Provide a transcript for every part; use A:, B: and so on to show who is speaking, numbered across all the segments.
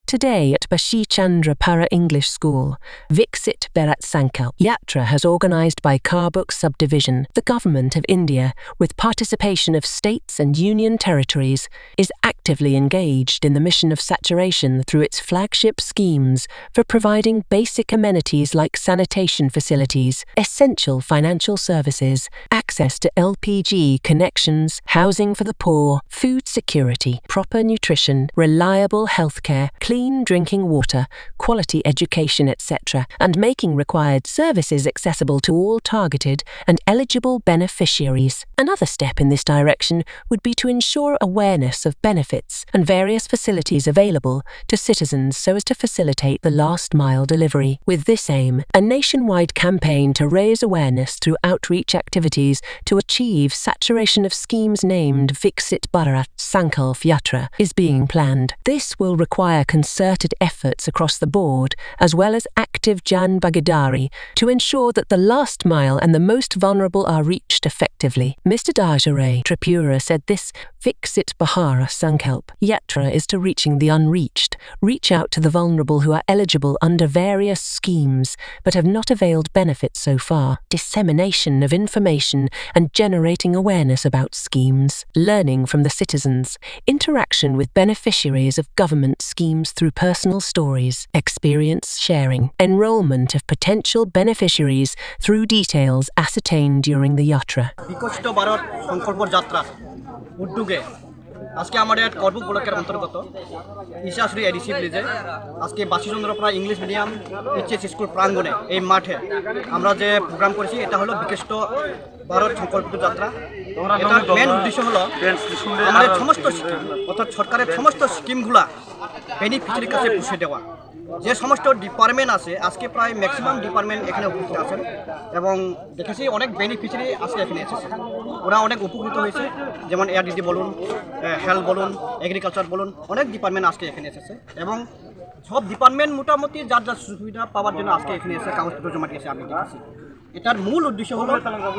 A: Today at Bashi Chandra Para-English School, Viksit Bharat Sankalp Yatra has organised by Karbook subdivision. The Government of India, with participation of states and union territories, is actively engaged in the mission of saturation through its flagship schemes for providing basic amenities like sanitation facilities, essential financial services, access to LPG connections, housing for the poor, food security, proper nutrition, reliable healthcare, clean drinking water, quality education, etc., and making required services accessible to all targeted and eligible beneficiaries. Another step in this direction would be to ensure awareness of benefits and various facilities available to citizens so as to facilitate the last-mile delivery. With this aim, a nationwide campaign to raise awareness through outreach activities to achieve saturation of schemes named Viksit Bharat Sankalp Yatra is being planned. This will require concerted efforts across the board, as well as active Jan Bhagidari, to ensure that the last mile and the most vulnerable are reached effectively. Mr. Dajare Tripura said this Viksit Bharat Sankalp Yatra is to reaching the unreached, reach out to the vulnerable who are eligible under various schemes but have not availed benefits so far, dissemination of information and generating awareness about schemes, learning from the citizens, interaction with beneficiaries of government schemes through personal stories, experience sharing, enrollment of potential beneficiaries through details ascertained during the yatra.
B: বিকশিত ভারত সংকল্প যাত্রা উদ্যোগে আজকে আমাদের করবুক ব্লকের অন্তর্গত ইশাশ্রী ADC ভিলেজে আজকে বাসি চন্দ্র ইংলিশ মিডিয়াম এইচএস স্কুল প্রাঙ্গণে এই মাঠে আমরা যে প্রোগ্রাম করেছি এটা হলো বিকশিত ভারত সংকল্প যাত্রা। এটার মেন উদ্দেশ্য হলো আমাদের সমস্ত স্কিম অর্থাৎ সরকারের সমস্ত স্কিমগুলা বেনিফিশিয়ারির কাছে পৌঁছে দেওয়া। যে সমস্ত ডিপার্টমেন্ট আছে আজকে প্রায় ম্যাক্সিমাম ডিপার্টমেন্ট এখানে উপস্থিত আছেন এবং দেখেছি অনেক বেনিফিশিয়ারি আজকে এখানে এসেছে, ওরা অনেক উপকৃত হয়েছে। যেমন এআরডিডি বলুন, হেলথ বলুন, এগ্রিকালচার বলুন, অনেক ডিপার্টমেন্ট আজকে এখানে এসেছে এবং সব ডিপার্টমেন্ট মোটামুটি যার যার সুবিধা পাওয়ার জন্য আজকে এখানে এসে কাগজপত্র জমা দিয়েছে। আমি দেখেছি এটার মূল উদ্দেশ্য হলো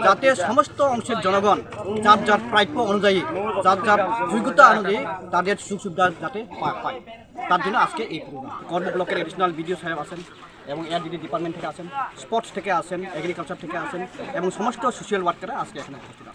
B: যাতে সমস্ত অংশের জনগণ যার যার প্রাপ্য অনুযায়ী, যার যার যোগ্যতা অনুযায়ী তাদের সুযোগ সুবিধা যাতে পায়, তার জন্য আজকে এই প্রোগ্রাম। করবুক ব্লকের এডিশনাল বিডিও সাহেব আছেন এবং এআরডিডি ডিপার্টমেন্ট থেকে আছেন, স্পোর্টস থেকে আছেন, এগ্রিকালচার থেকে আছেন এবং সমস্ত সোশ্যাল ওয়ার্কাররা আজকে এখানে উপস্থিত আছেন।